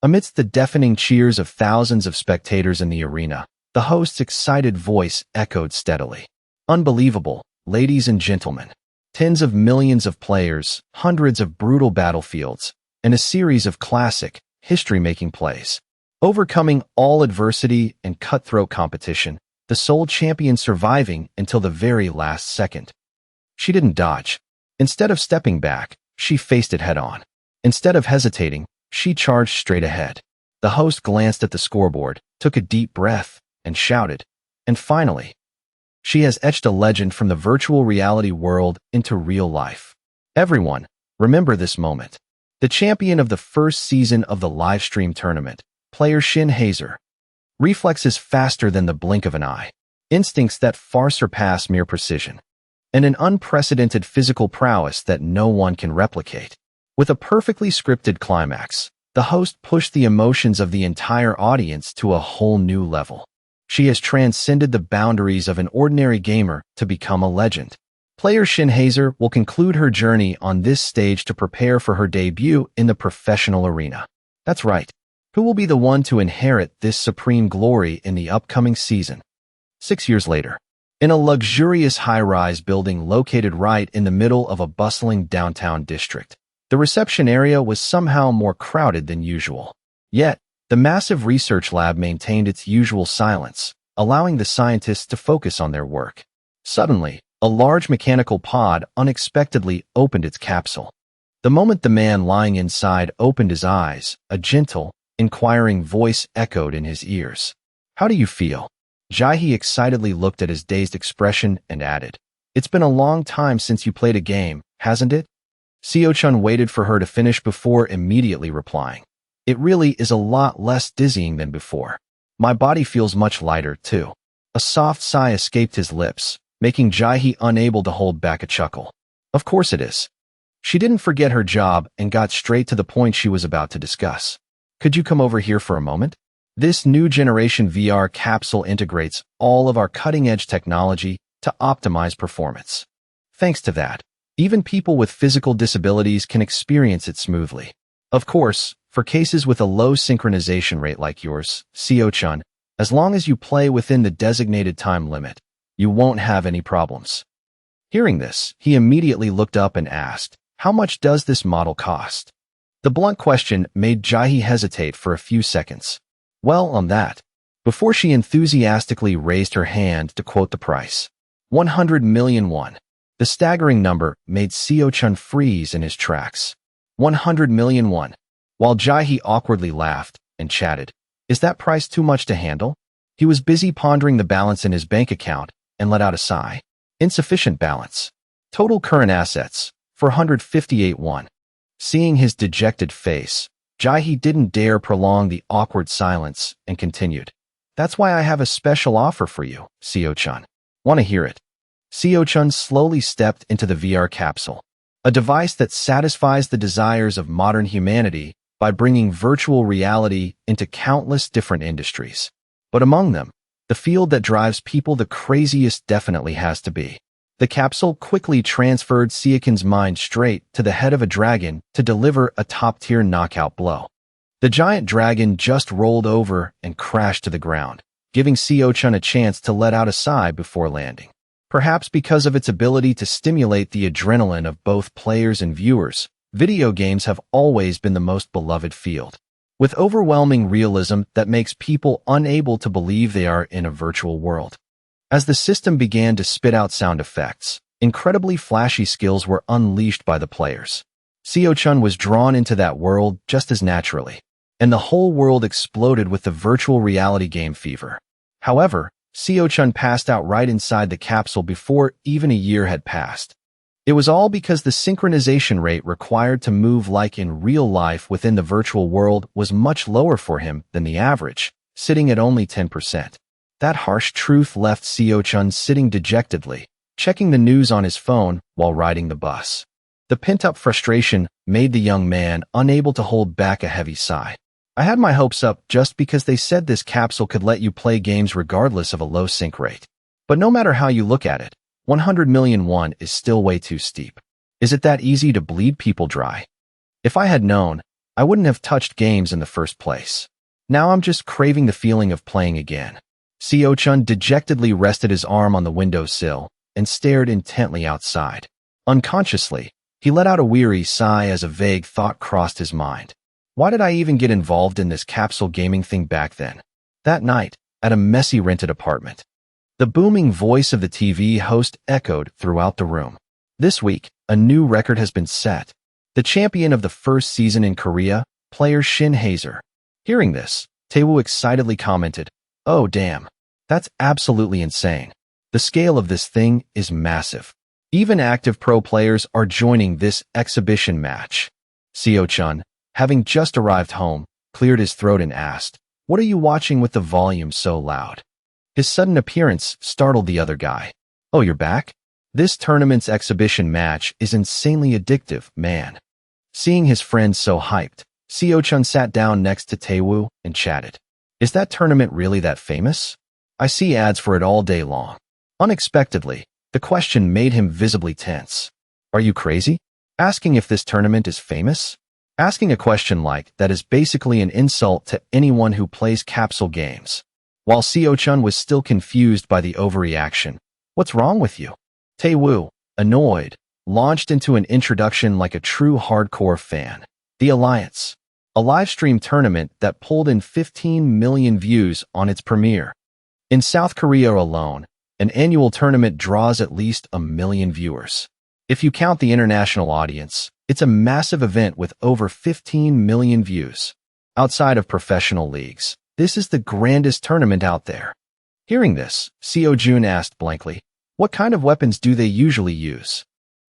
Amidst the deafening cheers of thousands of spectators in the arena, the host's excited voice echoed steadily. Unbelievable, ladies and gentlemen. Tens of millions of players, hundreds of brutal battlefields, and a series of classic, history-making plays. Overcoming all adversity and cutthroat competition, the sole champion surviving until the very last second. She didn't dodge. Instead of stepping back, she faced it head-on. Instead of hesitating, she charged straight ahead. The host glanced at the scoreboard, took a deep breath, and shouted. And finally, she has etched a legend from the virtual reality world into real life. Everyone, remember this moment. The champion of the first season of the live stream tournament, player Shin Hazer. Reflexes faster than the blink of an eye. Instincts that far surpass mere precision. And an unprecedented physical prowess that no one can replicate. With a perfectly scripted climax, the host pushed the emotions of the entire audience to a whole new level. She has transcended the boundaries of an ordinary gamer to become a legend. Player Shin Hazer will conclude her journey on this stage to prepare for her debut in the professional arena. That's right. Who will be the one to inherit this supreme glory in the upcoming season? 6 years later, in a luxurious high-rise building located right in the middle of a bustling downtown district, the reception area was somehow more crowded than usual. Yet, the massive research lab maintained its usual silence, allowing the scientists to focus on their work. Suddenly, a large mechanical pod unexpectedly opened its capsule. The moment the man lying inside opened his eyes, a gentle, inquiring voice echoed in his ears. "How do you feel?" Jae-hee excitedly looked at his dazed expression and added, "It's been a long time since you played a game, hasn't it?" Seo-chun waited for her to finish before immediately replying. "It really is a lot less dizzying than before. My body feels much lighter, too." A soft sigh escaped his lips, making Jae-hee unable to hold back a chuckle. Of course it is. She didn't forget her job and got straight to the point she was about to discuss. "Could you come over here for a moment? This new generation VR capsule integrates all of our cutting-edge technology to optimize performance. Thanks to that, even people with physical disabilities can experience it smoothly. Of course, for cases with a low synchronization rate like yours, Seo-chun, as long as you play within the designated time limit, you won't have any problems." Hearing this, he immediately looked up and asked, "How much does this model cost?" The blunt question made Jae-hee hesitate for a few seconds. Well, on that, before she enthusiastically raised her hand to quote the price. 100 million won. The staggering number made Seo-chun freeze in his tracks. 100 million won. While Jae-hee awkwardly laughed and chatted, "Is that price too much to handle?" He was busy pondering the balance in his bank account and let out a sigh. Insufficient balance. Total current assets, 458 won. Seeing his dejected face, Jae-hee didn't dare prolong the awkward silence and continued. "That's why I have a special offer for you, Seo-chun. Want to hear it?" Seo-chun slowly stepped into the VR capsule, a device that satisfies the desires of modern humanity by bringing virtual reality into countless different industries. But among them, the field that drives people the craziest definitely has to be. The capsule quickly transferred Seo-chun's mind straight to the head of a dragon to deliver a top-tier knockout blow. The giant dragon just rolled over and crashed to the ground, giving Seo-chun a chance to let out a sigh before landing. Perhaps because of its ability to stimulate the adrenaline of both players and viewers, video games have always been the most beloved field, with overwhelming realism that makes people unable to believe they are in a virtual world. As the system began to spit out sound effects, incredibly flashy skills were unleashed by the players. Seo-chun was drawn into that world just as naturally, and the whole world exploded with the virtual reality game fever. However, Seo-chun passed out right inside the capsule before even a year had passed. It was all because the synchronization rate required to move like in real life within the virtual world was much lower for him than the average, sitting at only 10%. That harsh truth left Seo-chun sitting dejectedly, checking the news on his phone while riding the bus. The pent-up frustration made the young man unable to hold back a heavy sigh. "I had my hopes up just because they said this capsule could let you play games regardless of a low sync rate. But no matter how you look at it, 100 million won is still way too steep. Is it that easy to bleed people dry? If I had known, I wouldn't have touched games in the first place. Now I'm just craving the feeling of playing again. Seo-chun dejectedly rested his arm on the windowsill and stared intently outside. Unconsciously, he let out a weary sigh as a vague thought crossed his mind. Why did I even get involved in this capsule gaming thing back then? That night, at a messy rented apartment, the booming voice of the TV host echoed throughout the room. This week, a new record has been set. The champion of the first season in Korea, player Shin Hazer. Hearing this, Taewoo excitedly commented, "Oh damn, that's absolutely insane. The scale of this thing is massive. Even active pro players are joining this exhibition match." Seo-chun, having just arrived home, cleared his throat and asked, "What are you watching with the volume so loud?" His sudden appearance startled the other guy. "Oh, you're back? This tournament's exhibition match is insanely addictive, man." Seeing his friend so hyped, Seo-chun sat down next to Taewoo and chatted. "Is that tournament really that famous? I see ads for it all day long." Unexpectedly, the question made him visibly tense. "Are you crazy? Asking if this tournament is famous?" Asking a question like that is basically an insult to anyone who plays capsule games. While Seo-chun was still confused by the overreaction, "What's wrong with you?" Taewoo, annoyed, launched into an introduction like a true hardcore fan. The Alliance, a livestream tournament that pulled in 15 million views on its premiere. In South Korea alone, an annual tournament draws at least 1 million viewers. If you count the international audience, it's a massive event with over 15 million views. Outside of professional leagues, this is the grandest tournament out there. Hearing this, Seo-jun asked blankly, "What kind of weapons do they usually use?"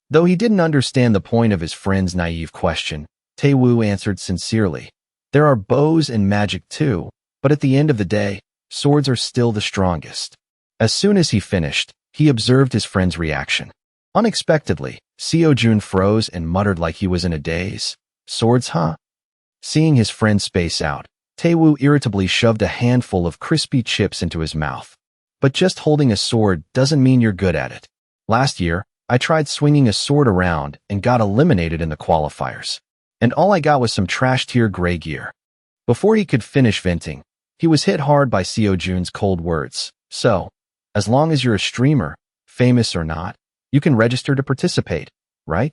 Though he didn't understand the point of his friend's naive question, Taewoo answered sincerely, "There are bows and magic too, but at the end of the day, swords are still the strongest." As soon as he finished, he observed his friend's reaction. Unexpectedly, Seo-jun froze and muttered like he was in a daze. "Swords, huh?" Seeing his friend space out, Taewoo irritably shoved a handful of crispy chips into his mouth. "But just holding a sword doesn't mean you're good at it. Last year, I tried swinging a sword around and got eliminated in the qualifiers. And all I got was some trash-tier gray gear." Before he could finish venting, he was hit hard by Seo-jun's cold words. "So, as long as you're a streamer, famous or not, you can register to participate, right?"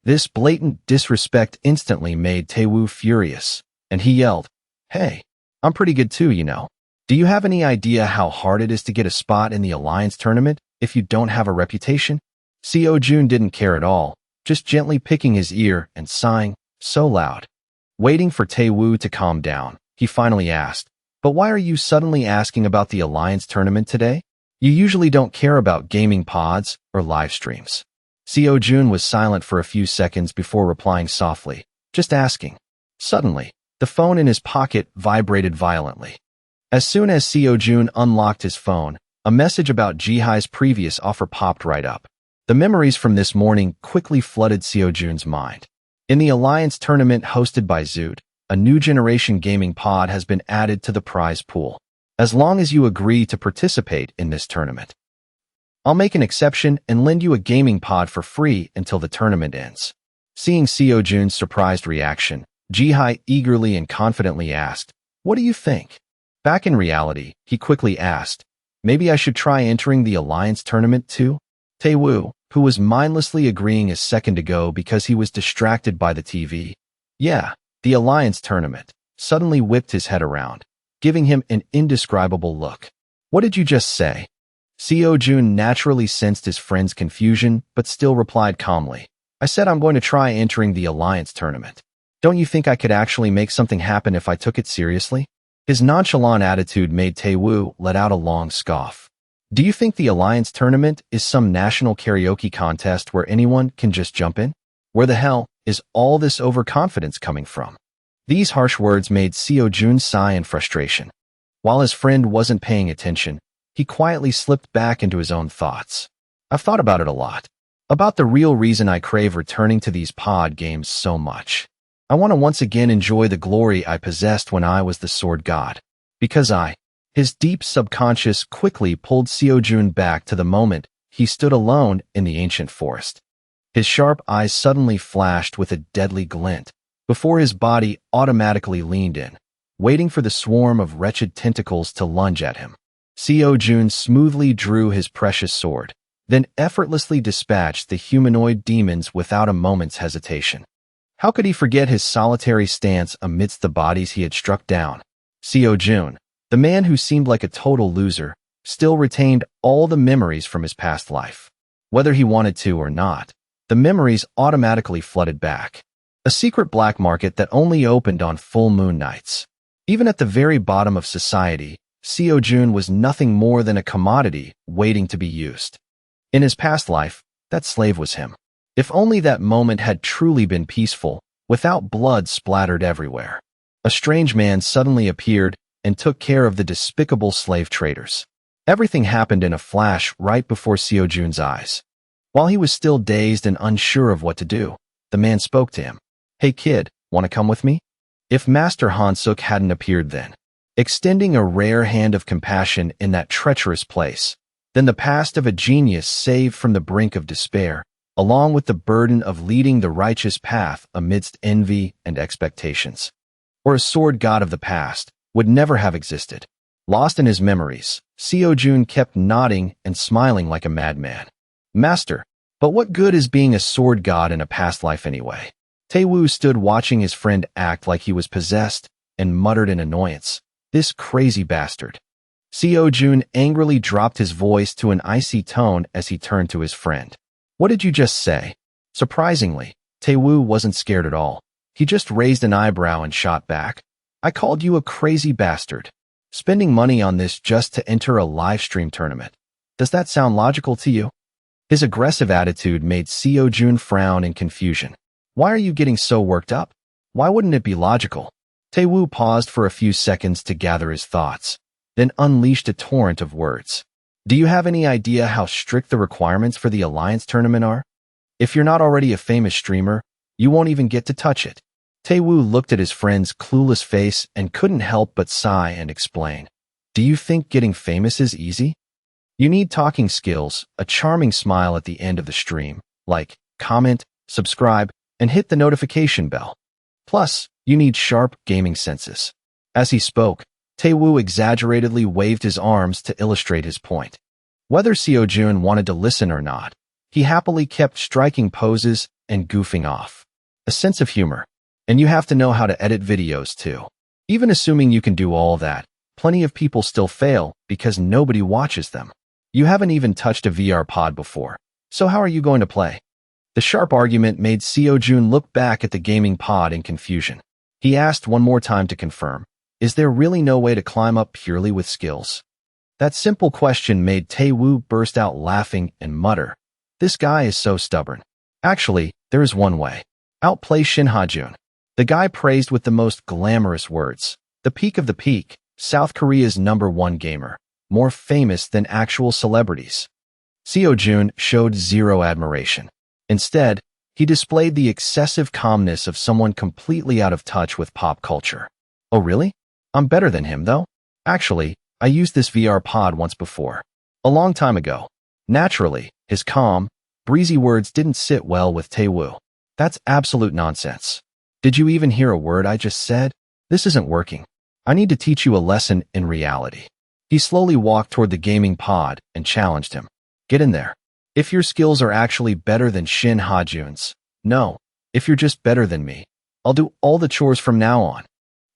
This blatant disrespect instantly made Taewoo furious, and he yelled, "Hey, I'm pretty good too, you know. Do you have any idea how hard it is to get a spot in the Alliance tournament if you don't have a reputation?" Seo-jun didn't care at all, just gently picking his ear and sighing so loud. Waiting for Taewoo to calm down, he finally asked, "But why are you suddenly asking about the Alliance tournament today? You usually don't care about gaming pods or live streams." Seo-jun was silent for a few seconds before replying softly, "Just asking." Suddenly, the phone in his pocket vibrated violently. As soon as Seo-jun unlocked his phone, a message about Jihai's previous offer popped right up. The memories from this morning quickly flooded Seo-jun's mind. In the Alliance tournament hosted by Zoot, a new generation gaming pod has been added to the prize pool. As long as you agree to participate in this tournament, I'll make an exception and lend you a gaming pod for free until the tournament ends. Seeing Seo-jun's surprised reaction, Jihai eagerly and confidently asked, "What do you think?" Back in reality, he quickly asked, "Maybe I should try entering the Alliance tournament too?" Taewoo, who was mindlessly agreeing a second ago because he was distracted by the TV, "Yeah, the Alliance tournament," suddenly whipped his head around, giving him an indescribable look. "What did you just say?" Seo-jun naturally sensed his friend's confusion, but still replied calmly, "I said I'm going to try entering the Alliance tournament. Don't you think I could actually make something happen if I took it seriously?" His nonchalant attitude made Taewoo let out a long scoff. "Do you think the Alliance tournament is some national karaoke contest where anyone can just jump in? Where the hell is all this overconfidence coming from?" These harsh words made Seo-jun sigh in frustration. While his friend wasn't paying attention, he quietly slipped back into his own thoughts. "I've thought about it a lot. About the real reason I crave returning to these pod games so much. I want to once again enjoy the glory I possessed when I was the sword god. Because His deep subconscious quickly pulled Seo-jun back to the moment he stood alone in the ancient forest. His sharp eyes suddenly flashed with a deadly glint, before his body automatically leaned in, waiting for the swarm of wretched tentacles to lunge at him. Seo-jun smoothly drew his precious sword, then effortlessly dispatched the humanoid demons without a moment's hesitation. How could he forget his solitary stance amidst the bodies he had struck down? Seo-jun, the man who seemed like a total loser, still retained all the memories from his past life. Whether he wanted to or not, the memories automatically flooded back. A secret black market that only opened on full moon nights. Even at the very bottom of society, Seo-jun was nothing more than a commodity waiting to be used. In his past life, that slave was him. If only that moment had truly been peaceful, without blood splattered everywhere. A strange man suddenly appeared and took care of the despicable slave traders. Everything happened in a flash right before Seo-jun's eyes. While he was still dazed and unsure of what to do, the man spoke to him. "Hey kid, want to come with me?" If Master Han-suk hadn't appeared then, extending a rare hand of compassion in that treacherous place, then the past of a genius saved from the brink of despair, along with the burden of leading the righteous path amidst envy and expectations, or a sword god of the past, would never have existed. Lost in his memories, Seo-jun kept nodding and smiling like a madman. "Master, but what good is being a sword god in a past life anyway?" Tae-woo stood watching his friend act like he was possessed and muttered in annoyance, "This crazy bastard." Seo-jun angrily dropped his voice to an icy tone as he turned to his friend. "What did you just say?" Surprisingly, Tae-woo wasn't scared at all. He just raised an eyebrow and shot back. "I called you a crazy bastard. Spending money on this just to enter a live stream tournament. Does that sound logical to you?" His aggressive attitude made Seo-jun frown in confusion. "Why are you getting so worked up? Why wouldn't it be logical?" Tae-woo paused for a few seconds to gather his thoughts, then unleashed a torrent of words. "Do you have any idea how strict the requirements for the Alliance tournament are? If you're not already a famous streamer, you won't even get to touch it." Tae-woo looked at his friend's clueless face and couldn't help but sigh and explain. "Do you think getting famous is easy? You need talking skills, a charming smile at the end of the stream, like, comment, subscribe, and hit the notification bell. Plus, you need sharp gaming senses." As he spoke, Tae-woo exaggeratedly waved his arms to illustrate his point. Whether Seo-jun wanted to listen or not, he happily kept striking poses and goofing off. A sense of humor. And you have to know how to edit videos too. Even assuming you can do all that, plenty of people still fail because nobody watches them. You haven't even touched a VR pod before, so how are you going to play? The sharp argument made Seo-jun look back at the gaming pod in confusion. He asked one more time to confirm, "Is there really no way to climb up purely with skills?" That simple question made Tae-woo burst out laughing and mutter, "This guy is so stubborn. Actually, there is one way. Outplay Shin Ha-jun." The guy praised with the most glamorous words. The peak of the peak, South Korea's #1 gamer, more famous than actual celebrities. Seo-jun showed zero admiration. Instead, he displayed the excessive calmness of someone completely out of touch with pop culture. "Oh really? I'm better than him though. Actually, I used this VR pod once before. A long time ago." Naturally, his calm, breezy words didn't sit well with Tae-woo. "That's absolute nonsense. Did you even hear a word I just said? This isn't working. I need to teach you a lesson in reality." He slowly walked toward the gaming pod and challenged him. "Get in there. If your skills are actually better than Shin Ha-jun's, no. If you're just better than me, I'll do all the chores from now on."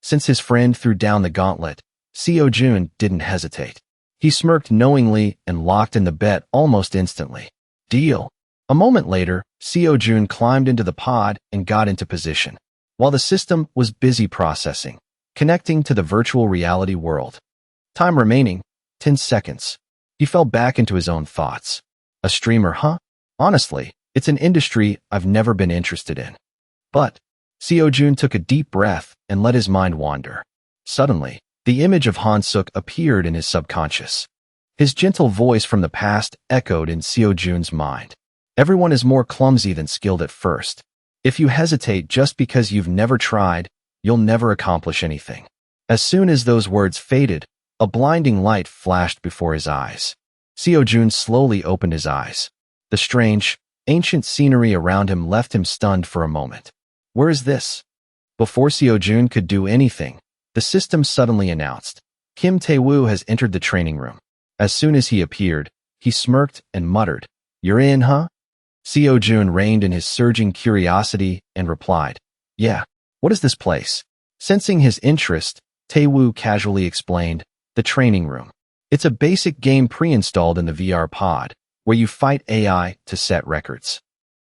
Since his friend threw down the gauntlet, Seo-jun didn't hesitate. He smirked knowingly and locked in the bet almost instantly. "Deal." A moment later, Seo-jun climbed into the pod and got into position, while the system was busy processing, connecting to the virtual reality world. Time remaining, 10 seconds. He fell back into his own thoughts. A streamer, huh? Honestly, it's an industry I've never been interested in. But Seo-jun took a deep breath and let his mind wander. Suddenly, the image of Han-suk appeared in his subconscious. His gentle voice from the past echoed in Seo-jun's mind. "Everyone is more clumsy than skilled at first. If you hesitate just because you've never tried, you'll never accomplish anything." As soon as those words faded, a blinding light flashed before his eyes. Seo-jun slowly opened his eyes. The strange, ancient scenery around him left him stunned for a moment. Where is this? Before Seo-jun could do anything, the system suddenly announced, Kim Tae-woo has entered the training room. As soon as he appeared, he smirked and muttered, "You're in, huh?" Seo-jun reined in his surging curiosity and replied, "Yeah, what is this place?" Sensing his interest, Tae-woo casually explained, "The training room. It's a basic game pre-installed in the VR pod, where you fight AI to set records."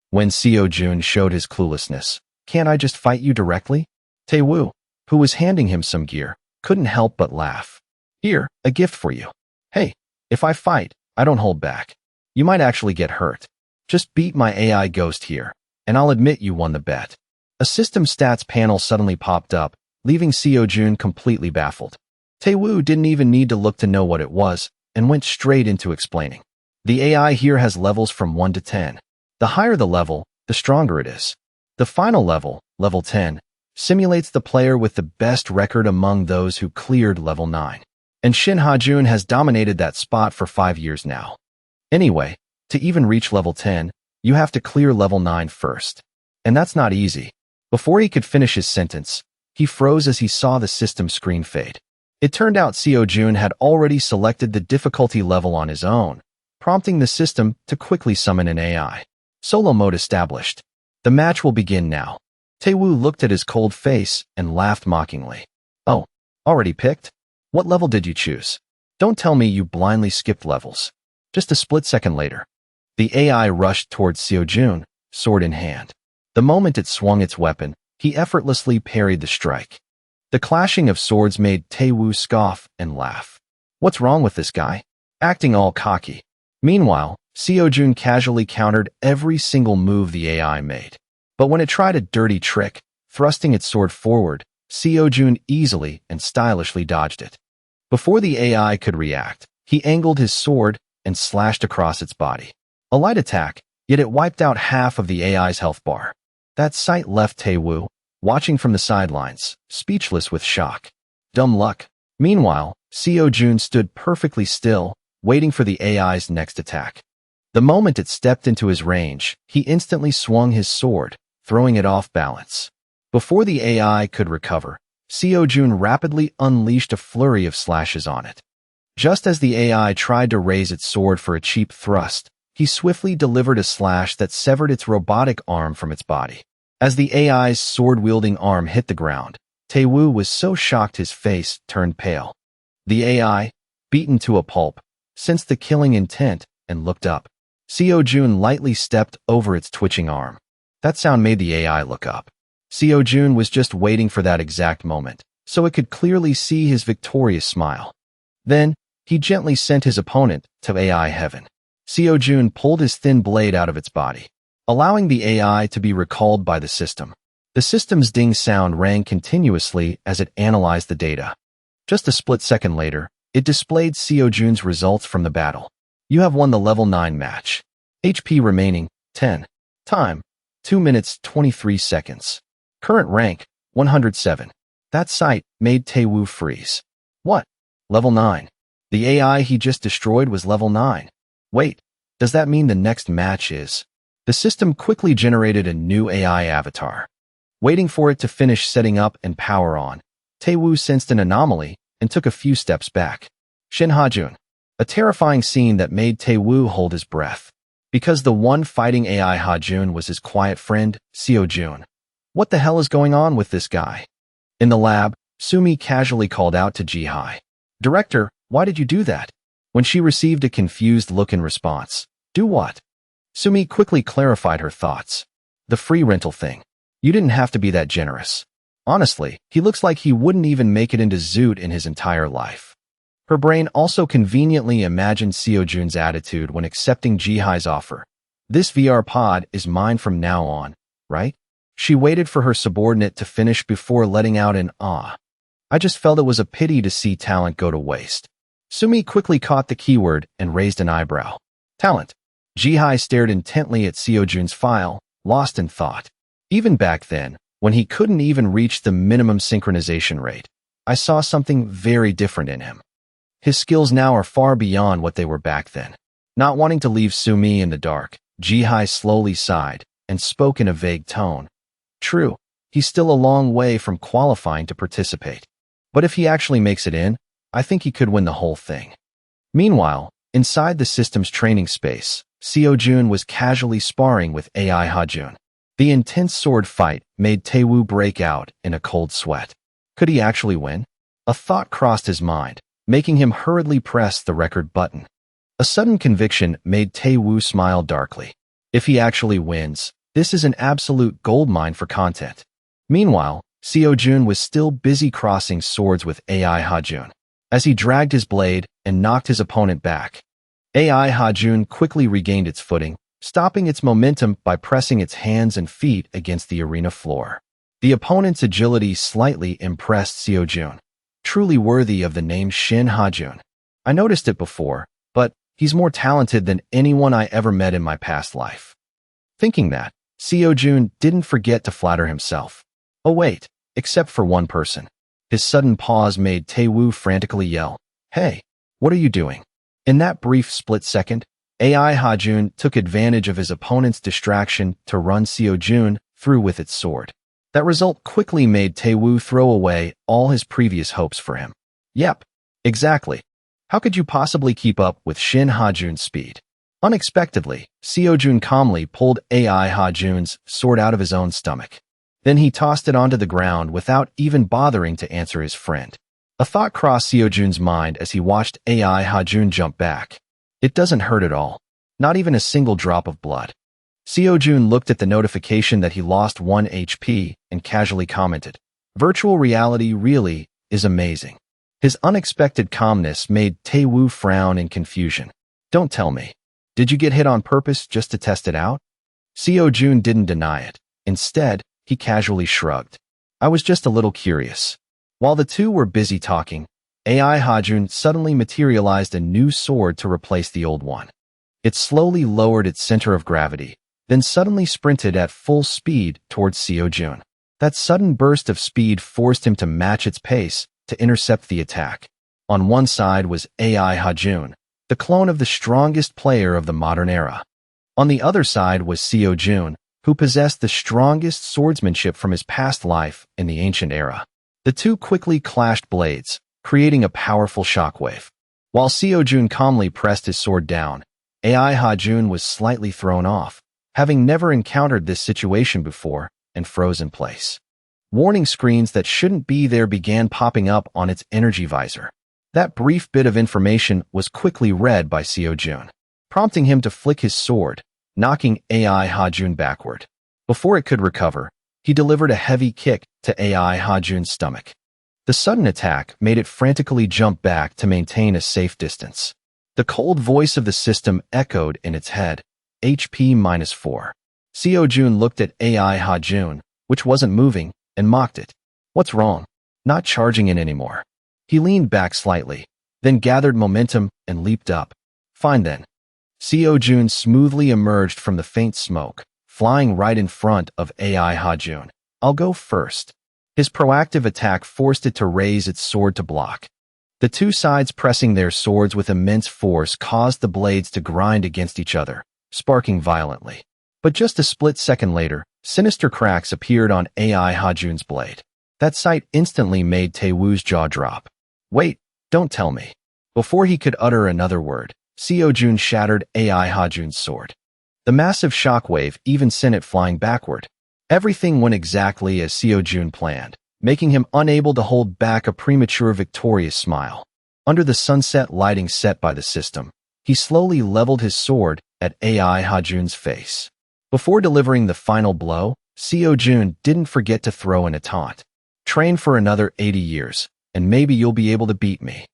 When Seo-jun showed his cluelessness, "Can't I just fight you directly?" Tae-woo, who was handing him some gear, couldn't help but laugh. "Here, a gift for you. Hey, if I fight, I don't hold back. You might actually get hurt. Just beat my AI ghost here, and I'll admit you won the bet." A system stats panel suddenly popped up, leaving Seo-jun completely baffled. Tae-woo didn't even need to look to know what it was, and went straight into explaining. The AI here has levels from 1 to 10. The higher the level, the stronger it is. The final level, level 10, simulates the player with the best record among those who cleared level 9. And Shin Ha-jun has dominated that spot for 5 years now. Anyway, to even reach level 10, you have to clear level 9 first. And that's not easy. Before he could finish his sentence, he froze as he saw the system screen fade. It turned out Seo-jun had already selected the difficulty level on his own, prompting the system to quickly summon an AI. Solo mode established. The match will begin now. Tae-woo looked at his cold face and laughed mockingly. "Oh, already picked? What level did you choose? Don't tell me you blindly skipped levels." Just a split second later, the AI rushed towards Seo-jun, sword in hand. The moment it swung its weapon, he effortlessly parried the strike. The clashing of swords made Tae-woo scoff and laugh. "What's wrong with this guy? Acting all cocky." Meanwhile, Seo-jun casually countered every single move the AI made. But when it tried a dirty trick, thrusting its sword forward, Seo-jun easily and stylishly dodged it. Before the AI could react, he angled his sword and slashed across its body. A light attack, yet it wiped out half of the AI's health bar. That sight left Tae-woo, watching from the sidelines, speechless with shock. Dumb luck. Meanwhile, Seo-jun stood perfectly still, waiting for the AI's next attack. The moment it stepped into his range, he instantly swung his sword, throwing it off balance. Before the AI could recover, Seo-jun rapidly unleashed a flurry of slashes on it. Just as the AI tried to raise its sword for a cheap thrust, he swiftly delivered a slash that severed its robotic arm from its body. As the AI's sword-wielding arm hit the ground, Tae-woo was so shocked his face turned pale. The AI, beaten to a pulp, sensed the killing intent and looked up. Seo-jun lightly stepped over its twitching arm. That sound made the AI look up. Seo-jun was just waiting for that exact moment, so it could clearly see his victorious smile. Then, he gently sent his opponent to AI heaven. Seo-jun pulled his thin blade out of its body, allowing the AI to be recalled by the system. The system's ding sound rang continuously as it analyzed the data. Just a split second later, it displayed Seo-jun's results from the battle. "You have won the level 9 match. HP remaining, 10. Time, 2 minutes 23 seconds. Current rank, 107. That sight made Tae-woo freeze. What? Level 9. The AI he just destroyed was level 9. Wait, does that mean the next match is? The system quickly generated a new AI avatar. Waiting for it to finish setting up and power on, Tae-woo sensed an anomaly and took a few steps back. Shin Ha-jun. A terrifying scene that made Tae-woo hold his breath. Because the one fighting AI Ha-jun was his quiet friend, Seo-jun. What the hell is going on with this guy? In the lab, Sumi casually called out to Ji-hai. "Director, why did you do that?" When she received a confused look in response. "Do what?" Sumi quickly clarified her thoughts. "The free rental thing. You didn't have to be that generous. Honestly, he looks like he wouldn't even make it into Zoot in his entire life." Her brain also conveniently imagined Seo-jun's attitude when accepting Ji-hai's offer. "This VR pod is mine from now on, right?" She waited for her subordinate to finish before letting out an "ah." "I just felt it was a pity to see talent go to waste." Sumi quickly caught the keyword and raised an eyebrow. "Talent." Ji-hai stared intently at Seo-jun's file, lost in thought. Even back then, when he couldn't even reach the minimum synchronization rate, I saw something very different in him. His skills now are far beyond what they were back then. Not wanting to leave Sumi in the dark, Ji-hai slowly sighed and spoke in a vague tone. "True, He's still a long way from qualifying to participate. But if he actually makes it in, I think he could win the whole thing. Meanwhile, inside the system's training space, Seo-jun was casually sparring with AI Ha-jun. The intense sword fight made Tae-woo break out in a cold sweat. Could he actually win? A thought crossed his mind, making him hurriedly press the record button. A sudden conviction made Tae-woo smile darkly. If he actually wins, this is an absolute goldmine for content. Meanwhile, Seo-jun was still busy crossing swords with AI Ha-jun. As he dragged his blade and knocked his opponent back, AI Ha-jun quickly regained its footing, stopping its momentum by pressing its hands and feet against the arena floor. The opponent's agility slightly impressed Seo-jun. Truly worthy of the name Shin Ha-jun. I noticed it before, but he's more talented than anyone I ever met in my past life. Thinking that, Seo-jun didn't forget to flatter himself. Oh wait, except for one person. His sudden pause made Tae-woo frantically yell, "Hey, what are you doing?" In that brief split second, AI Ha-jun took advantage of his opponent's distraction to run Seo-jun through with its sword. That result quickly made Tae-woo throw away all his previous hopes for him. Yep, exactly. How could you possibly keep up with Shin Ha-jun's speed? Unexpectedly, Seo-jun calmly pulled AI Ha-jun's sword out of his own stomach. Then he tossed it onto the ground without even bothering to answer his friend. A thought crossed Seo-jun's mind as he watched AI Ha-jun jump back. It doesn't hurt at all. Not even a single drop of blood. Seo-jun looked at the notification that he lost 1 HP and casually commented, "Virtual reality really is amazing." His unexpected calmness made Tae-woo frown in confusion. Don't tell me. Did you get hit on purpose just to test it out? Seo-jun didn't deny it. Instead, he casually shrugged. I was just a little curious. While the two were busy talking, AI Ha-jun suddenly materialized a new sword to replace the old one. It slowly lowered its center of gravity, then suddenly sprinted at full speed towards Seo-jun. That sudden burst of speed forced him to match its pace to intercept the attack. On one side was AI Ha-jun, the clone of the strongest player of the modern era. On the other side was Seo-jun, who possessed the strongest swordsmanship from his past life in the ancient era. The two quickly clashed blades, creating a powerful shockwave. While Seo-jun calmly pressed his sword down, AI Ha-jun was slightly thrown off, having never encountered this situation before, and froze in place. Warning screens that shouldn't be there began popping up on its energy visor. That brief bit of information was quickly read by Seo-jun, prompting him to flick his sword, knocking AI Ha-jun backward. Before it could recover, he delivered a heavy kick to AI Ha-jun's stomach. The sudden attack made it frantically jump back to maintain a safe distance. The cold voice of the system echoed in its head, HP -4. Seo-jun looked at AI Ha-jun, which wasn't moving, and mocked it. What's wrong? Not charging in anymore. He leaned back slightly, then gathered momentum and leaped up. Fine then. Seo-jun smoothly emerged from the faint smoke, flying right in front of AI Ha-jun. I'll go first. His proactive attack forced it to raise its sword to block. The two sides pressing their swords with immense force caused the blades to grind against each other, sparking violently. But just a split second later, sinister cracks appeared on AI Ha-jun's blade. That sight instantly made Tae-woo's jaw drop. Wait, don't tell me. Before he could utter another word, Seo-jun shattered AI Ha-jun's sword. The massive shockwave even sent it flying backward. Everything went exactly as Seo-jun planned, making him unable to hold back a premature victorious smile. Under the sunset lighting set by the system, he slowly leveled his sword at AI Ha-jun's face. Before delivering the final blow, Seo-jun didn't forget to throw in a taunt. Train for another 80 years, and maybe you'll be able to beat me.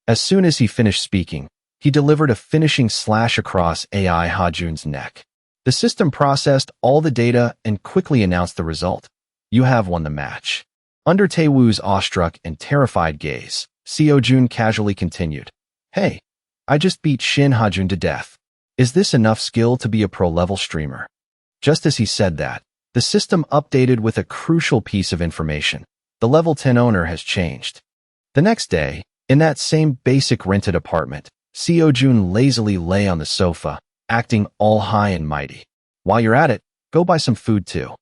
As soon as he finished speaking, he delivered a finishing slash across AI Ha-jun's neck. The system processed all the data and quickly announced the result. You have won the match. Under Tae-woo's awestruck and terrified gaze, Seo-jun casually continued. Hey, I just beat Shin Ha-jun to death. Is this enough skill to be a pro-level streamer? Just as he said that, the system updated with a crucial piece of information. The level 10 owner has changed. The next day, in that same basic rented apartment, Seo-jun lazily lay on the sofa, acting all high and mighty. While you're at it, go buy some food too.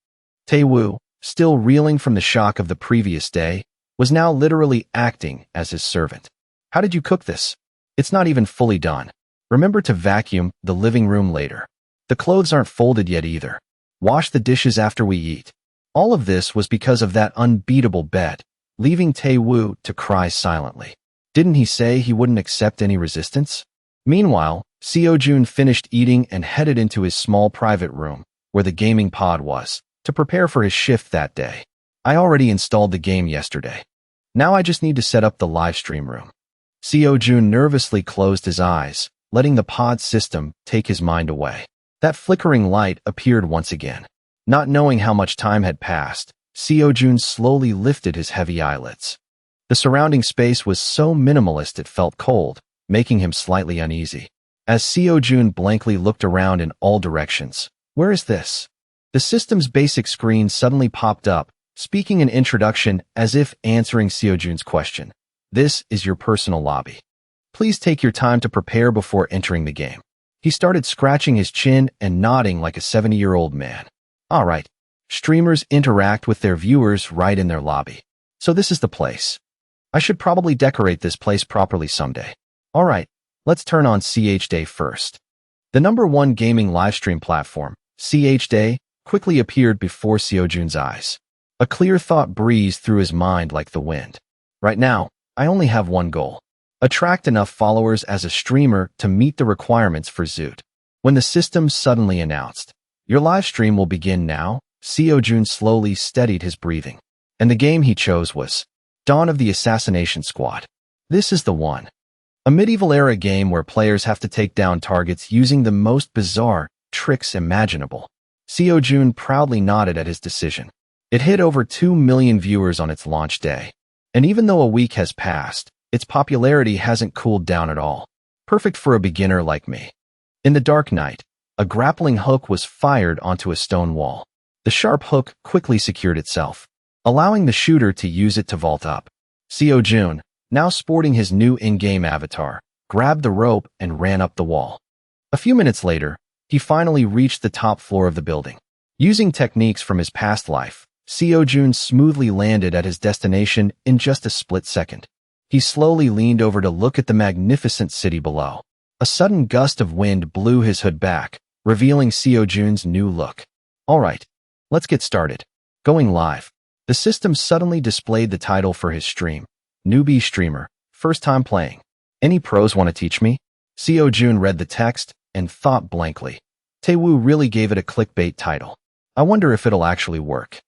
Tae-woo, still reeling from the shock of the previous day, was now literally acting as his servant. How did you cook this? It's not even fully done. Remember to vacuum the living room later. The clothes aren't folded yet either. Wash the dishes after we eat. All of this was because of that unbeatable bet, leaving Tae-woo to cry silently. Didn't he say he wouldn't accept any resistance? Meanwhile, Seo-jun finished eating and headed into his small private room, where the gaming pod was, to prepare for his shift that day. I already installed the game yesterday. Now I just need to set up the live stream room. Seo-jun nervously closed his eyes, letting the pod system take his mind away. That flickering light appeared once again. Not knowing how much time had passed, Seo-jun slowly lifted his heavy eyelids. The surrounding space was so minimalist it felt cold, making him slightly uneasy. As Seo-jun blankly looked around in all directions, where is this? The system's basic screen suddenly popped up, speaking an introduction as if answering Seo-jun's question. This is your personal lobby. Please take your time to prepare before entering the game. He started scratching his chin and nodding like a 70-year-old man. All right. Streamers interact with their viewers right in their lobby. So this is the place. I should probably decorate this place properly someday. All right, let's turn on CH-Day first. The #1 gaming livestream platform, CH-Day, quickly appeared before Seo-jun's eyes. A clear thought breezed through his mind like the wind. Right now, I only have one goal. Attract enough followers as a streamer to meet the requirements for Zoot. When the system suddenly announced, your live stream will begin now, Seo-jun slowly steadied his breathing. And the game he chose was Dawn of the Assassination Squad. This is the one. A medieval-era game where players have to take down targets using the most bizarre tricks imaginable. Seo-jun proudly nodded at his decision. It hit over 2 million viewers on its launch day. And even though a week has passed, its popularity hasn't cooled down at all. Perfect for a beginner like me. In the dark night, a grappling hook was fired onto a stone wall. The sharp hook quickly secured itself, allowing the shooter to use it to vault up. Seo-jun, now sporting his new in-game avatar, grabbed the rope and ran up the wall. A few minutes later, he finally reached the top floor of the building. Using techniques from his past life, Seo-jun smoothly landed at his destination in just a split second. He slowly leaned over to look at the magnificent city below. A sudden gust of wind blew his hood back, revealing Seo-jun's new look. All right, let's get started. Going live. The system suddenly displayed the title for his stream. Newbie streamer, first time playing. Any pros want to teach me? Seo-jun read the text and thought blankly. Tae-woo really gave it a clickbait title. I wonder if it'll actually work.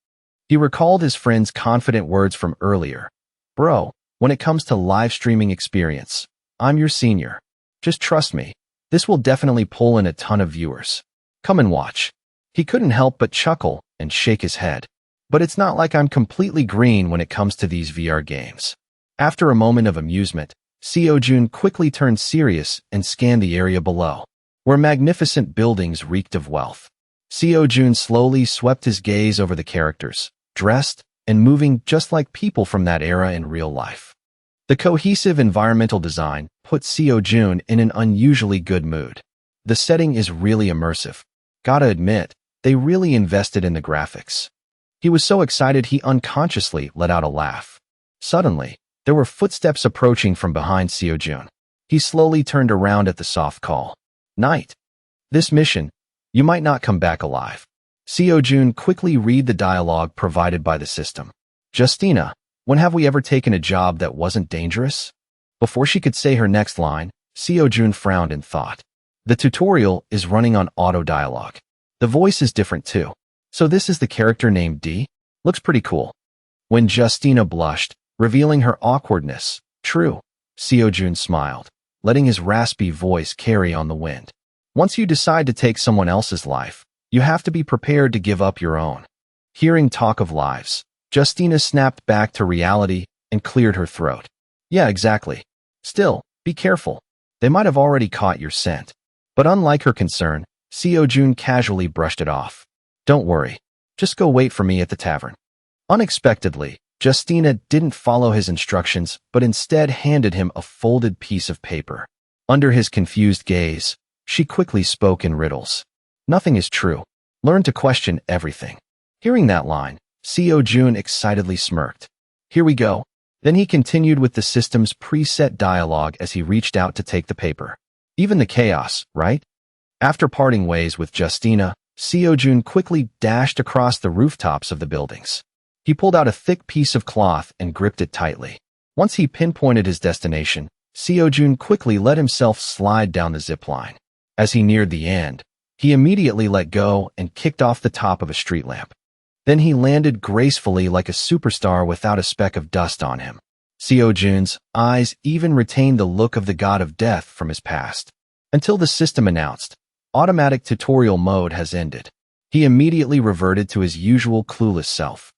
He recalled his friend's confident words from earlier. Bro, when it comes to live streaming experience, I'm your senior. Just trust me. This will definitely pull in a ton of viewers. Come and watch. He couldn't help but chuckle and shake his head. But it's not like I'm completely green when it comes to these VR games. After a moment of amusement, Seo-jun quickly turned serious and scanned the area below, where magnificent buildings reeked of wealth. Seo-jun slowly swept his gaze over the characters, dressed and moving just like people from that era in real life. The cohesive environmental design put Seo-jun in an unusually good mood. The setting is really immersive. Gotta admit, they really invested in the graphics. He was so excited he unconsciously let out a laugh. Suddenly, there were footsteps approaching from behind Seo-jun. He slowly turned around at the soft call. Night. This mission, you might not come back alive. Seo-jun quickly read the dialogue provided by the system. Justina, when have we ever taken a job that wasn't dangerous? Before she could say her next line, Seo-jun frowned in thought. The tutorial is running on auto dialogue. The voice is different too. So this is the character named D? Looks pretty cool. When Justina blushed, revealing her awkwardness, true, Seo-jun smiled, letting his raspy voice carry on the wind. Once you decide to take someone else's life, you have to be prepared to give up your own. Hearing talk of lives, Justina snapped back to reality and cleared her throat. Yeah, exactly. Still, be careful. They might have already caught your scent. But unlike her concern, Seo-jun casually brushed it off. Don't worry. Just go wait for me at the tavern. Unexpectedly, Justina didn't follow his instructions, but instead handed him a folded piece of paper. Under his confused gaze, she quickly spoke in riddles. Nothing is true. Learn to question everything. Hearing that line, Seo-jun excitedly smirked. Here we go. Then he continued with the system's preset dialogue as he reached out to take the paper. Even the chaos, right? After parting ways with Justina, Seo-jun quickly dashed across the rooftops of the buildings. He pulled out a thick piece of cloth and gripped it tightly. Once he pinpointed his destination, Seo-jun quickly let himself slide down the zip line. As he neared the end, he immediately let go and kicked off the top of a street lamp. Then he landed gracefully like a superstar without a speck of dust on him. Seo-jun's eyes even retained the look of the god of death from his past. Until the system announced, automatic tutorial mode has ended. He immediately reverted to his usual clueless self.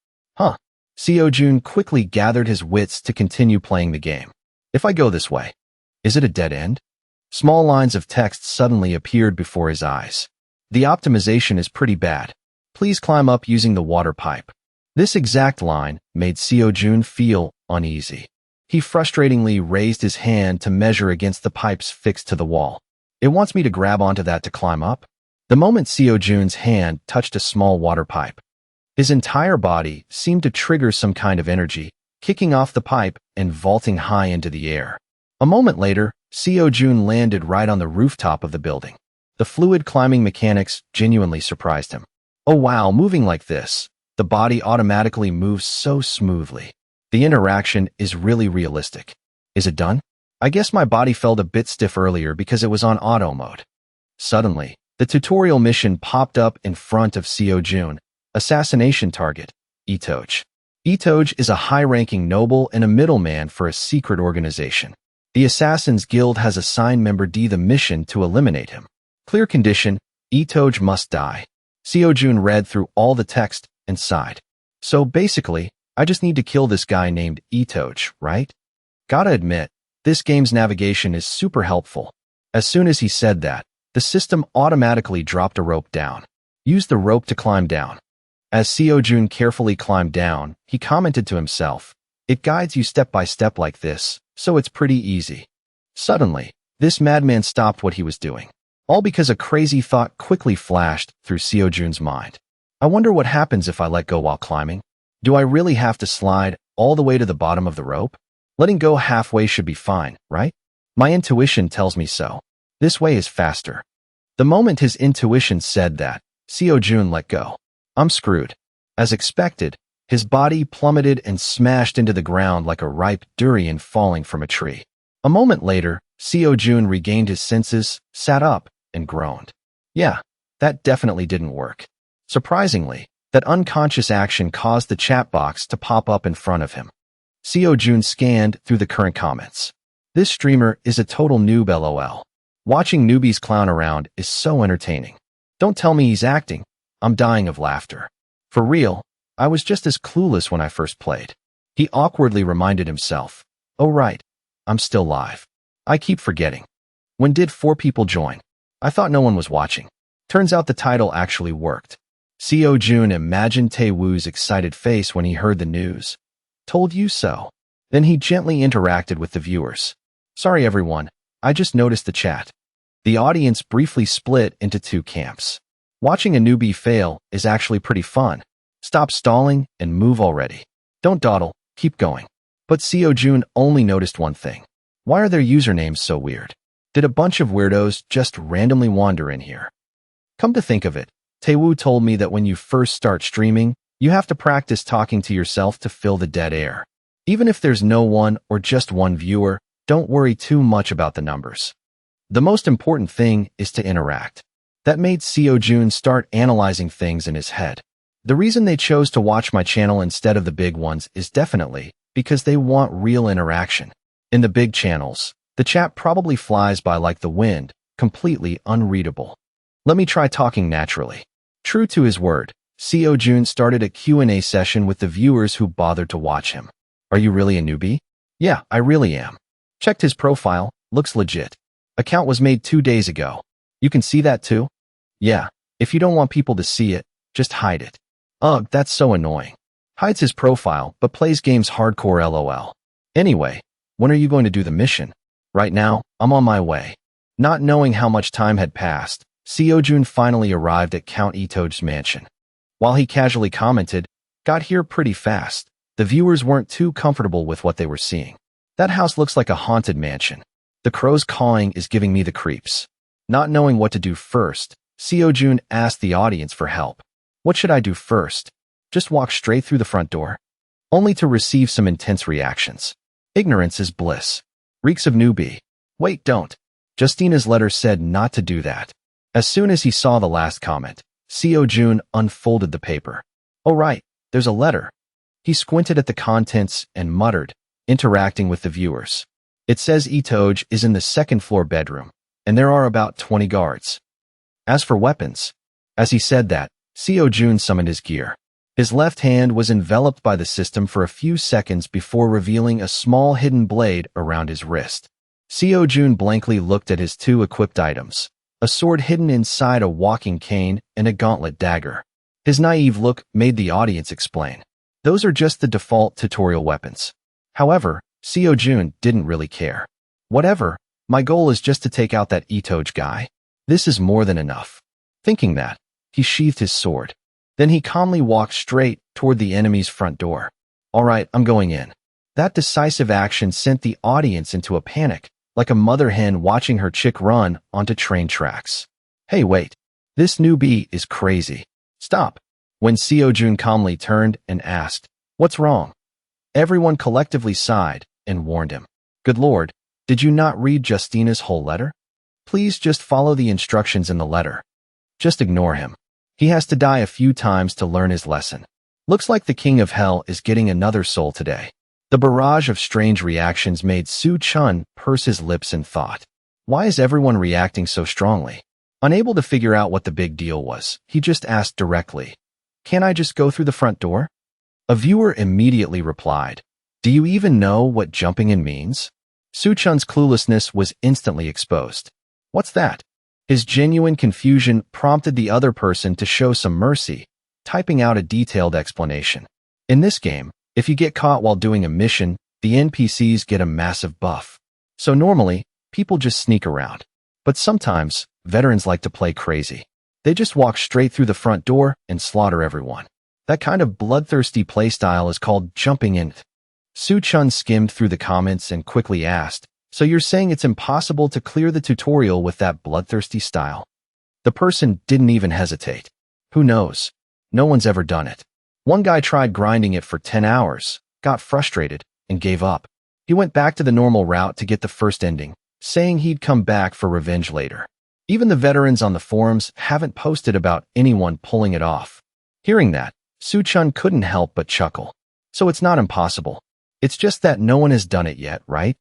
Seo-jun quickly gathered his wits to continue playing the game. If I go this way, is it a dead end? Small lines of text suddenly appeared before his eyes. The optimization is pretty bad. Please climb up using the water pipe. This exact line made Seo-jun feel uneasy. He frustratingly raised his hand to measure against the pipes fixed to the wall. It wants me to grab onto that to climb up? The moment Seo-jun's hand touched a small water pipe, his entire body seemed to trigger some kind of energy, kicking off the pipe and vaulting high into the air. A moment later, Seo-jun landed right on the rooftop of the building. The fluid climbing mechanics genuinely surprised him. Oh wow, moving like this, the body automatically moves so smoothly. The interaction is really realistic. Is it done? I guess my body felt a bit stiff earlier because it was on auto mode. Suddenly, the tutorial mission popped up in front of Seo-jun. Assassination target, Itoj. Itoj is a high-ranking noble and a middleman for a secret organization. The Assassin's Guild has assigned Member D the mission to eliminate him. Clear condition, Itoj must die. Seo-jun read through all the text and sighed. So basically, I just need to kill this guy named Itoj, right? Gotta admit, this game's navigation is super helpful. As soon as he said that, the system automatically dropped a rope down. Use the rope to climb down. As Seo-jun carefully climbed down, he commented to himself, it guides you step by step like this, so it's pretty easy. Suddenly, this madman stopped what he was doing. All because a crazy thought quickly flashed through Seo-jun's mind. I wonder what happens if I let go while climbing. Do I really have to slide all the way to the bottom of the rope? Letting go halfway should be fine, right? My intuition tells me so. This way is faster. The moment his intuition said that, Seo-jun let go. I'm screwed. As expected, his body plummeted and smashed into the ground like a ripe durian falling from a tree. A moment later, Seo-jun regained his senses, sat up, and groaned. Yeah, that definitely didn't work. Surprisingly, that unconscious action caused the chat box to pop up in front of him. Seo-jun scanned through the current comments. This streamer is a total noob lol. Watching newbies clown around is so entertaining. Don't tell me he's acting. I'm dying of laughter. For real, I was just as clueless when I first played. He awkwardly reminded himself. Oh right, I'm still live. I keep forgetting. When did 4 people join? I thought no one was watching. Turns out the title actually worked. Seo-jun imagined Tae-woo's excited face when he heard the news. Told you so. Then he gently interacted with the viewers. Sorry everyone, I just noticed the chat. The audience briefly split into 2 camps. Watching a newbie fail is actually pretty fun. Stop stalling and move already. Don't dawdle, keep going. But Seo-jun only noticed one thing. Why are their usernames so weird? Did a bunch of weirdos just randomly wander in here? Come to think of it, Tae-woo told me that when you first start streaming, you have to practice talking to yourself to fill the dead air. Even if there's no one or just one viewer, don't worry too much about the numbers. The most important thing is to interact. That made Seo-jun start analyzing things in his head. The reason they chose to watch my channel instead of the big ones is definitely because they want real interaction. In the big channels, the chat probably flies by like the wind, completely unreadable. Let me try talking naturally. True to his word, Seo-jun started a Q&A session with the viewers who bothered to watch him. Are you really a newbie? Yeah, I really am. Checked his profile, looks legit. Account was made 2 days ago. You can see that too? Yeah, if you don't want people to see it, just hide it. Ugh, that's so annoying. Hides his profile, but plays games hardcore lol. Anyway, when are you going to do the mission? Right now, I'm on my way. Not knowing how much time had passed, Seo-jun finally arrived at Count Itoj's mansion. While he casually commented, got here pretty fast. The viewers weren't too comfortable with what they were seeing. That house looks like a haunted mansion. The crow's cawing is giving me the creeps. Not knowing what to do first, Seo-jun asked the audience for help. What should I do first? Just walk straight through the front door? Only to receive some intense reactions. Ignorance is bliss. Reeks of Noob. Wait, don't. Justina's letter said not to do that. As soon as he saw the last comment, Seo-jun unfolded the paper. Oh right, there's a letter. He squinted at the contents and muttered, interacting with the viewers. It says Itoj is in the second-floor bedroom, and there are about 20 guards. As for weapons, as he said that, Seo-jun summoned his gear. His left hand was enveloped by the system for a few seconds before revealing a small hidden blade around his wrist. Seo-jun blankly looked at his two equipped items, a sword hidden inside a walking cane and a gauntlet dagger. His naive look made the audience explain. Those are just the default tutorial weapons. However, Seo-jun didn't really care. Whatever, my goal is just to take out that Itoj guy. This is more than enough. Thinking that, he sheathed his sword. Then he calmly walked straight toward the enemy's front door. All right, I'm going in. That decisive action sent the audience into a panic, like a mother hen watching her chick run onto train tracks. Hey wait, this newbie is crazy. Stop. When Seo-jun calmly turned and asked, what's wrong? Everyone collectively sighed and warned him. Good Lord, did you not read Justina's whole letter? Please just follow the instructions in the letter. Just ignore him. He has to die a few times to learn his lesson. Looks like the King of Hell is getting another soul today. The barrage of strange reactions made Su-chun purse his lips in thought. Why is everyone reacting so strongly? Unable to figure out what the big deal was, he just asked directly, "Can I just go through the front door?" A viewer immediately replied, "Do you even know what jumping in means?" Su-chun's cluelessness was instantly exposed. What's that? His genuine confusion prompted the other person to show some mercy, typing out a detailed explanation. In this game, if you get caught while doing a mission, the NPCs get a massive buff. So normally, people just sneak around. But sometimes, veterans like to play crazy. They just walk straight through the front door and slaughter everyone. That kind of bloodthirsty playstyle is called jumping in. Su-chun skimmed through the comments and quickly asked, "So you're saying it's impossible to clear the tutorial with that bloodthirsty style?" The person didn't even hesitate. Who knows? No one's ever done it. One guy tried grinding it for 10 hours, got frustrated, and gave up. He went back to the normal route to get the first ending, saying he'd come back for revenge later. Even the veterans on the forums haven't posted about anyone pulling it off. Hearing that, Su-chun couldn't help but chuckle. So it's not impossible. It's just that no one has done it yet, right?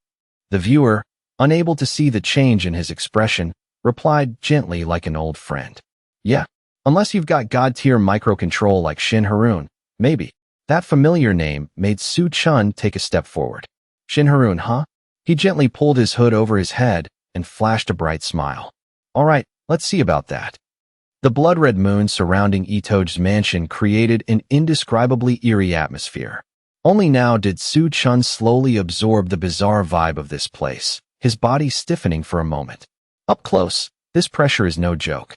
The viewer, unable to see the change in his expression, replied gently like an old friend. Yeah, unless you've got god-tier microcontrol like Shin Harun, maybe. That familiar name made Su-chun take a step forward. Shin Harun, huh? He gently pulled his hood over his head and flashed a bright smile. All right, let's see about that. The blood-red moon surrounding Itoj's mansion created an indescribably eerie atmosphere. Only now did Su-chun slowly absorb the bizarre vibe of this place, his body stiffening for a moment. Up close, this pressure is no joke.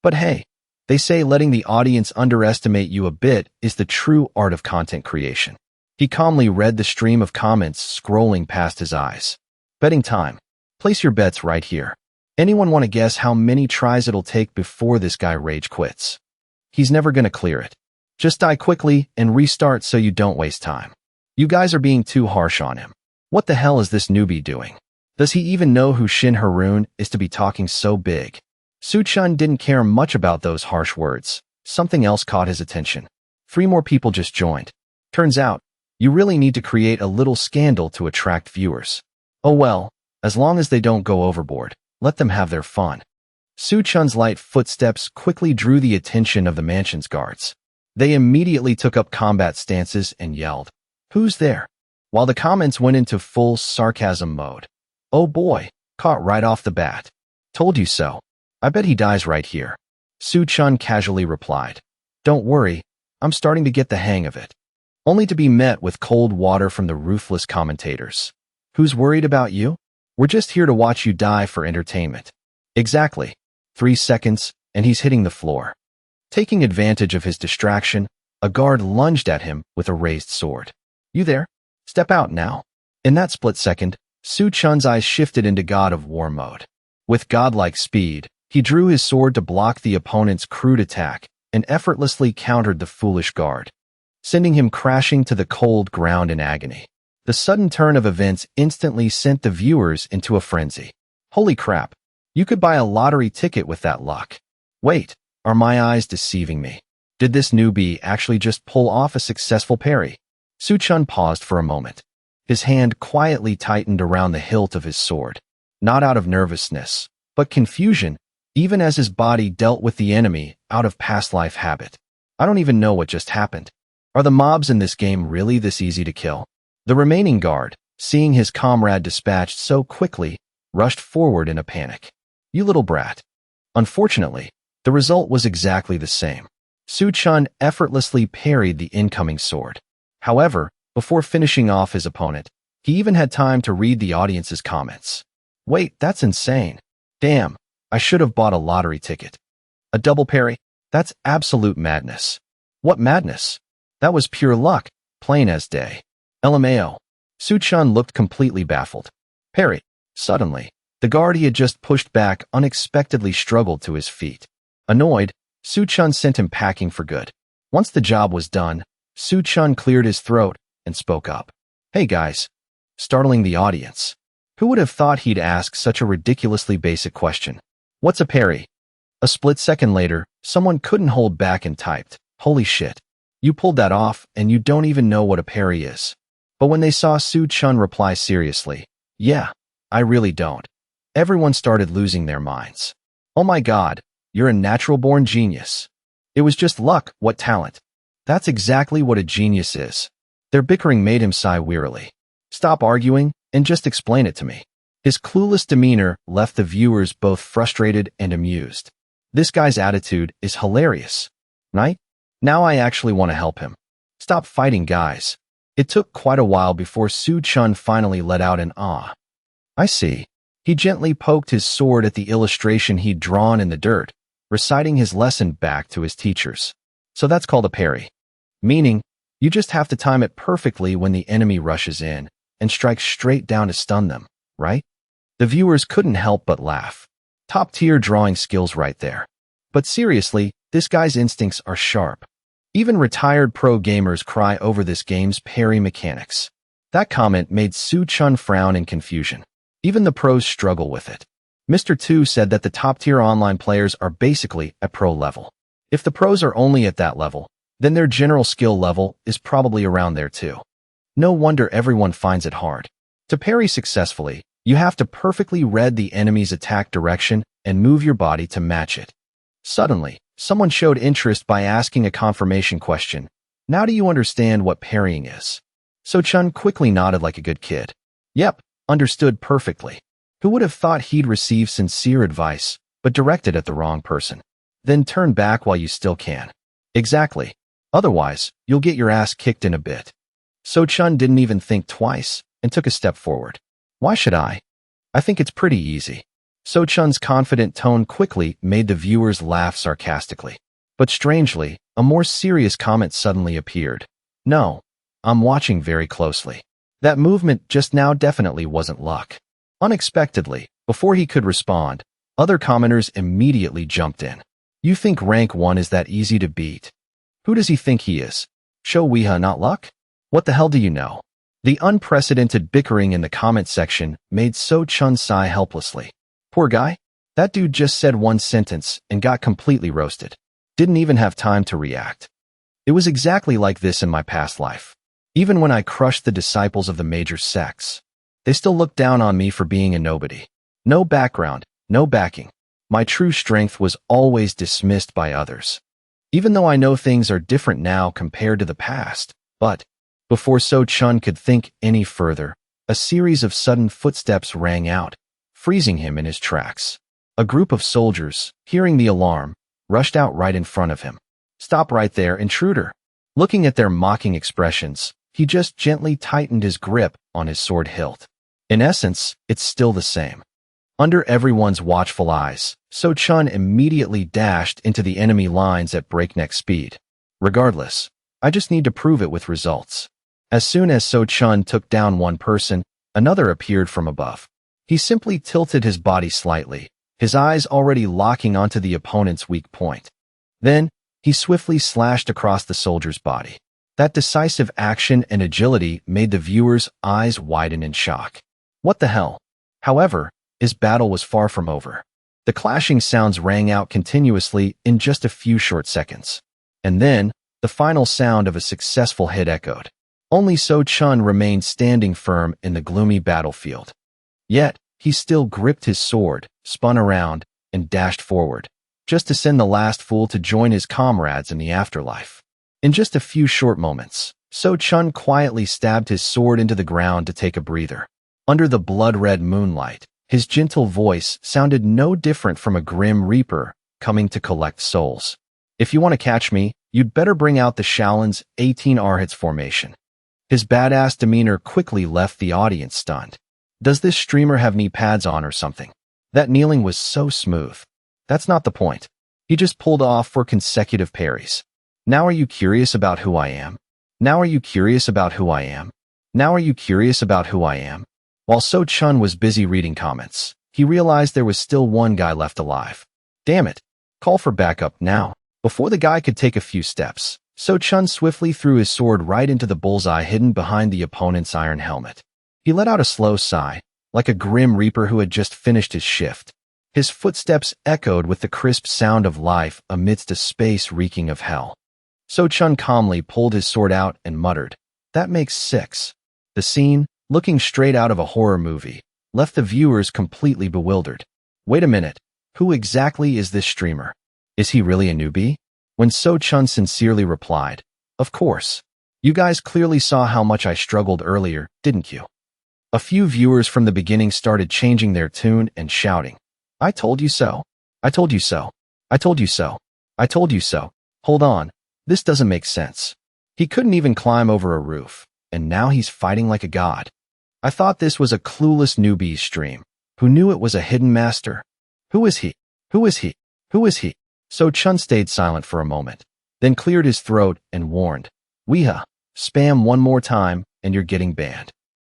But hey, they say letting the audience underestimate you a bit is the true art of content creation. He calmly read the stream of comments scrolling past his eyes. Betting time. Place your bets right here. Anyone want to guess how many tries it'll take before this guy rage quits? He's never gonna clear it. Just die quickly and restart so you don't waste time. You guys are being too harsh on him. What the hell is this newbie doing? Does he even know who Shin Harun is to be talking so big? Su-chun didn't care much about those harsh words. Something else caught his attention. 3 more people just joined. Turns out, you really need to create a little scandal to attract viewers. Oh well, as long as they don't go overboard, let them have their fun. Su-chun's light footsteps quickly drew the attention of the mansion's guards. They immediately took up combat stances and yelled, "Who's there?" While the comments went into full sarcasm mode. Oh boy, caught right off the bat. Told you so. I bet he dies right here. Su-chun casually replied. Don't worry, I'm starting to get the hang of it. Only to be met with cold water from the ruthless commentators. Who's worried about you? We're just here to watch you die for entertainment. Exactly. 3 seconds, and he's hitting the floor. Taking advantage of his distraction, A guard lunged at him with a raised sword. "You there? Step out now." In that split second, Su Chun's eyes shifted into God of War mode. With godlike speed, he drew his sword to block the opponent's crude attack and effortlessly countered the foolish guard, sending him crashing to the cold ground in agony. The sudden turn of events instantly sent the viewers into a frenzy. Holy crap! You could buy a lottery ticket with that luck. Wait, are my eyes deceiving me? Did this newbie actually just pull off a successful parry? Su Chun paused for a moment. His hand quietly tightened around the hilt of his sword, not out of nervousness, but confusion, even as his body dealt with the enemy out of past life habit. I don't even know what just happened. Are the mobs in this game really this easy to kill? The remaining guard, seeing his comrade dispatched so quickly, rushed forward in a panic. You little brat. Unfortunately, the result was exactly the same. Su Chun effortlessly parried the incoming sword. However, before finishing off his opponent, he even had time to read the audience's comments. Wait, that's insane. Damn, I should have bought a lottery ticket. A double parry? That's absolute madness. What madness? That was pure luck, plain as day. LMAO. Su Chun looked completely baffled. Parry. Suddenly, the guard he had just pushed back unexpectedly struggled to his feet. Annoyed, Su Chun sent him packing for good. Once the job was done, Su Chun cleared his throat and spoke up. Hey guys. Startling the audience. Who would have thought he'd ask such a ridiculously basic question? What's a parry? A split second later, someone couldn't hold back and typed, holy shit. You pulled that off and you don't even know what a parry is. But when they saw Su Chun reply seriously, yeah, I really don't, everyone started losing their minds. Oh my god, you're a natural-born genius. It was just luck, what talent. That's exactly what a genius is. Their bickering made him sigh wearily. Stop arguing and just explain it to me. His clueless demeanor left the viewers both frustrated and amused. This guy's attitude is hilarious, right? Now I actually want to help him. Stop fighting, guys. It took quite a while before Su Chun finally let out an ah. I see. He gently poked his sword at the illustration he'd drawn in the dirt, reciting his lesson back to his teachers. So that's called a parry. Meaning, you just have to time it perfectly when the enemy rushes in and strike straight down to stun them, right? The viewers couldn't help but laugh. Top-tier drawing skills right there. But seriously, this guy's instincts are sharp. Even retired pro gamers cry over this game's parry mechanics. That comment made Su Chun frown in confusion. Even the pros struggle with it. Mr. 2 said that the top-tier online players are basically at pro level. If the pros are only at that level, then their general skill level is probably around there too. No wonder everyone finds it hard. To parry successfully, you have to perfectly read the enemy's attack direction and move your body to match it. Suddenly, someone showed interest by asking a confirmation question. Now do you understand what parrying is? So Chun quickly nodded like a good kid. Yep, understood perfectly. Who would have thought he'd receive sincere advice, but directed at the wrong person? Then turn back while you still can. Exactly. Otherwise, you'll get your ass kicked in a bit. So Chun didn't even think twice and took a step forward. Why should I? I think it's pretty easy. So Chun's confident tone quickly made the viewers laugh sarcastically. But strangely, a more serious comment suddenly appeared. No, I'm watching very closely. That movement just now definitely wasn't luck. Unexpectedly, before he could respond, other commenters immediately jumped in. You think rank 1 is that easy to beat? Who does he think he is? Show Weeha not luck? What the hell do you know? The unprecedented bickering in the comment section made So Chun sigh helplessly. Poor guy. That dude just said one sentence and got completely roasted. Didn't even have time to react. It was exactly like this in my past life. Even when I crushed the disciples of the major sects, they still looked down on me for being a nobody. No background, no backing. My true strength was always dismissed by others. Even though I know things are different now compared to the past, but before So Chun could think any further, a series of sudden footsteps rang out, freezing him in his tracks. A group of soldiers, hearing the alarm, rushed out right in front of him. Stop right there, intruder. Looking at their mocking expressions, he just gently tightened his grip on his sword hilt. In essence, it's still the same. Under everyone's watchful eyes, So Chun immediately dashed into the enemy lines at breakneck speed. Regardless, I just need to prove it with results. As soon as So Chun took down one person, another appeared from above. He simply tilted his body slightly, his eyes already locking onto the opponent's weak point. Then, he swiftly slashed across the soldier's body. That decisive action and agility made the viewer's eyes widen in shock. What the hell? However, his battle was far from over. The clashing sounds rang out continuously in just a few short seconds. And then, the final sound of a successful hit echoed. Only So Chun remained standing firm in the gloomy battlefield. Yet, he still gripped his sword, spun around, and dashed forward, just to send the last fool to join his comrades in the afterlife. In just a few short moments, So Chun quietly stabbed his sword into the ground to take a breather. Under the blood-red moonlight, his gentle voice sounded no different from a grim reaper coming to collect souls. If you want to catch me, you'd better bring out the Shaolin's 18 Arhats formation. His badass demeanor quickly left the audience stunned. Does this streamer have knee pads on or something? That kneeling was so smooth. That's not the point. He just pulled off 4 consecutive parries. Now are you curious about who I am? Now are you curious about who I am? Now are you curious about who I am? While So Chun was busy reading comments, he realized there was still one guy left alive. Damn it. Call for backup now. Before the guy could take a few steps, So Chun swiftly threw his sword right into the bullseye hidden behind the opponent's iron helmet. He let out a slow sigh, like a grim reaper who had just finished his shift. His footsteps echoed with the crisp sound of life amidst a space reeking of hell. So Chun calmly pulled his sword out and muttered, "That makes 6." The scene, looking straight out of a horror movie, left the viewers completely bewildered. Wait a minute, who exactly is this streamer? Is he really a newbie? When So Chun sincerely replied, "Of course. You guys clearly saw how much I struggled earlier, didn't you?" A few viewers from the beginning started changing their tune and shouting, "I told you so. I told you so. I told you so. I told you so. Hold on, this doesn't make sense. He couldn't even climb over a roof, and now he's fighting like a god. I thought this was a clueless newbie stream. Who knew it was a hidden master? Who is he? Who is he? Who is he?" So Chun stayed silent for a moment, then cleared his throat and warned, "Weeha, spam one more time and you're getting banned."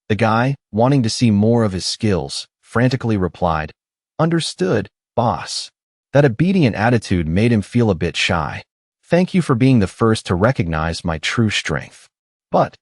The guy, wanting to see more of his skills, frantically replied, "Understood, boss." That obedient attitude made him feel a bit shy. "Thank you for being the first to recognize my true strength." But,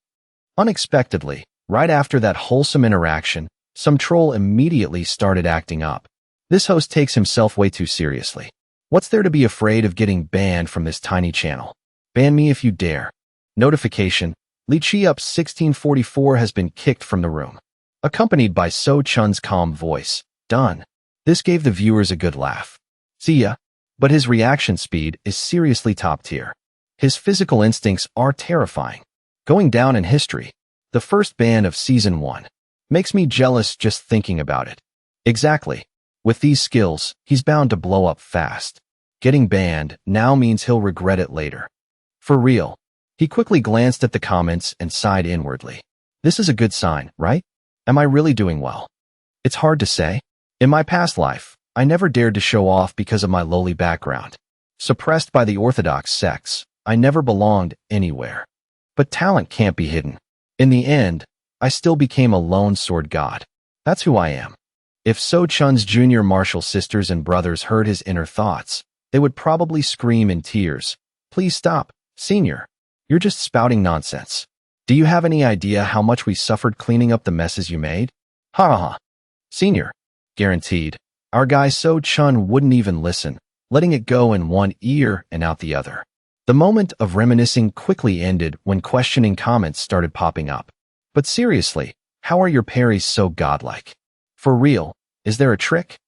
unexpectedly, right after that wholesome interaction, some troll immediately started acting up. This host takes himself way too seriously. What's there to be afraid of getting banned from this tiny channel? Ban me if you dare. Notification: Li Chi-up 1644 has been kicked from the room. Accompanied by So Chun's calm voice, "Done." This gave the viewers a good laugh. See ya. But his reaction speed is seriously top tier. His physical instincts are terrifying. Going down in history. The first ban of Season 1. Makes me jealous just thinking about it. Exactly. With these skills, he's bound to blow up fast. Getting banned now means he'll regret it later. For real. He quickly glanced at the comments and sighed inwardly. This is a good sign, right? Am I really doing well? It's hard to say. In my past life, I never dared to show off because of my lowly background. Suppressed by the orthodox sects, I never belonged anywhere. But talent can't be hidden. In the end, I still became a lone sword god. That's who I am. If So Chun's junior martial sisters and brothers heard his inner thoughts, they would probably scream in tears, "Please stop, senior. You're just spouting nonsense. Do you have any idea how much we suffered cleaning up the messes you made? Ha ha ha. Senior." Guaranteed. Our guy So Chun wouldn't even listen, letting it go in one ear and out the other. The moment of reminiscing quickly ended when questioning comments started popping up. But seriously, how are your parries so godlike? For real, is there a trick?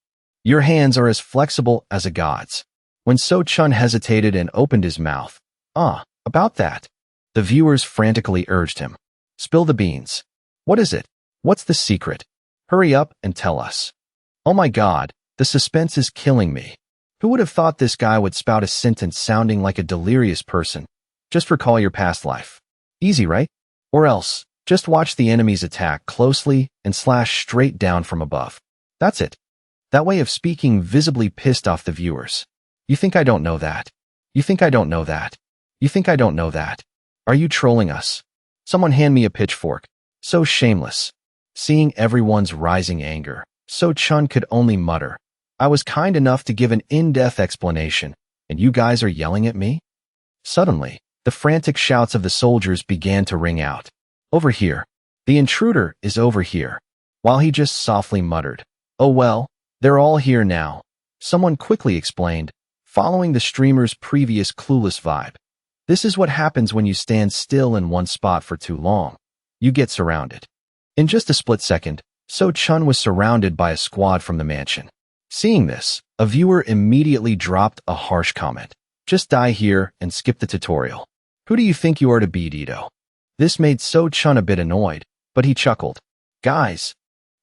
Your hands are as flexible as a god's. When So Chun hesitated and opened his mouth, about that, the viewers frantically urged him. "Spill the beans. What is it? What's the secret? Hurry up and tell us." Oh my god, the suspense is killing me. Who would have thought this guy would spout a sentence sounding like a delirious person? Just recall your past life. Easy, right? Or else, just watch the enemies attack closely and slash straight down from above. That's it. That way of speaking visibly pissed off the viewers. You think I don't know that? You think I don't know that? You think I don't know that? Are you trolling us? Someone hand me a pitchfork. So shameless. Seeing everyone's rising anger, So Chun could only mutter, I was kind enough to give an in-depth explanation, and you guys are yelling at me? Suddenly, the frantic shouts of the soldiers began to ring out. Over here. The intruder is over here. While he just softly muttered, oh well, they're all here now. Someone quickly explained, following the streamer's previous clueless vibe. This is what happens when you stand still in one spot for too long. You get surrounded. In just a split second, So Chun was surrounded by a squad from the mansion. Seeing this, a viewer immediately dropped a harsh comment. Just die here and skip the tutorial. Who do you think you are to beat, Ito? This made So Chun a bit annoyed, but he chuckled. Guys,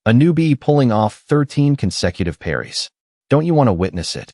a newbie pulling off 13 consecutive parries. Don't you want to witness it?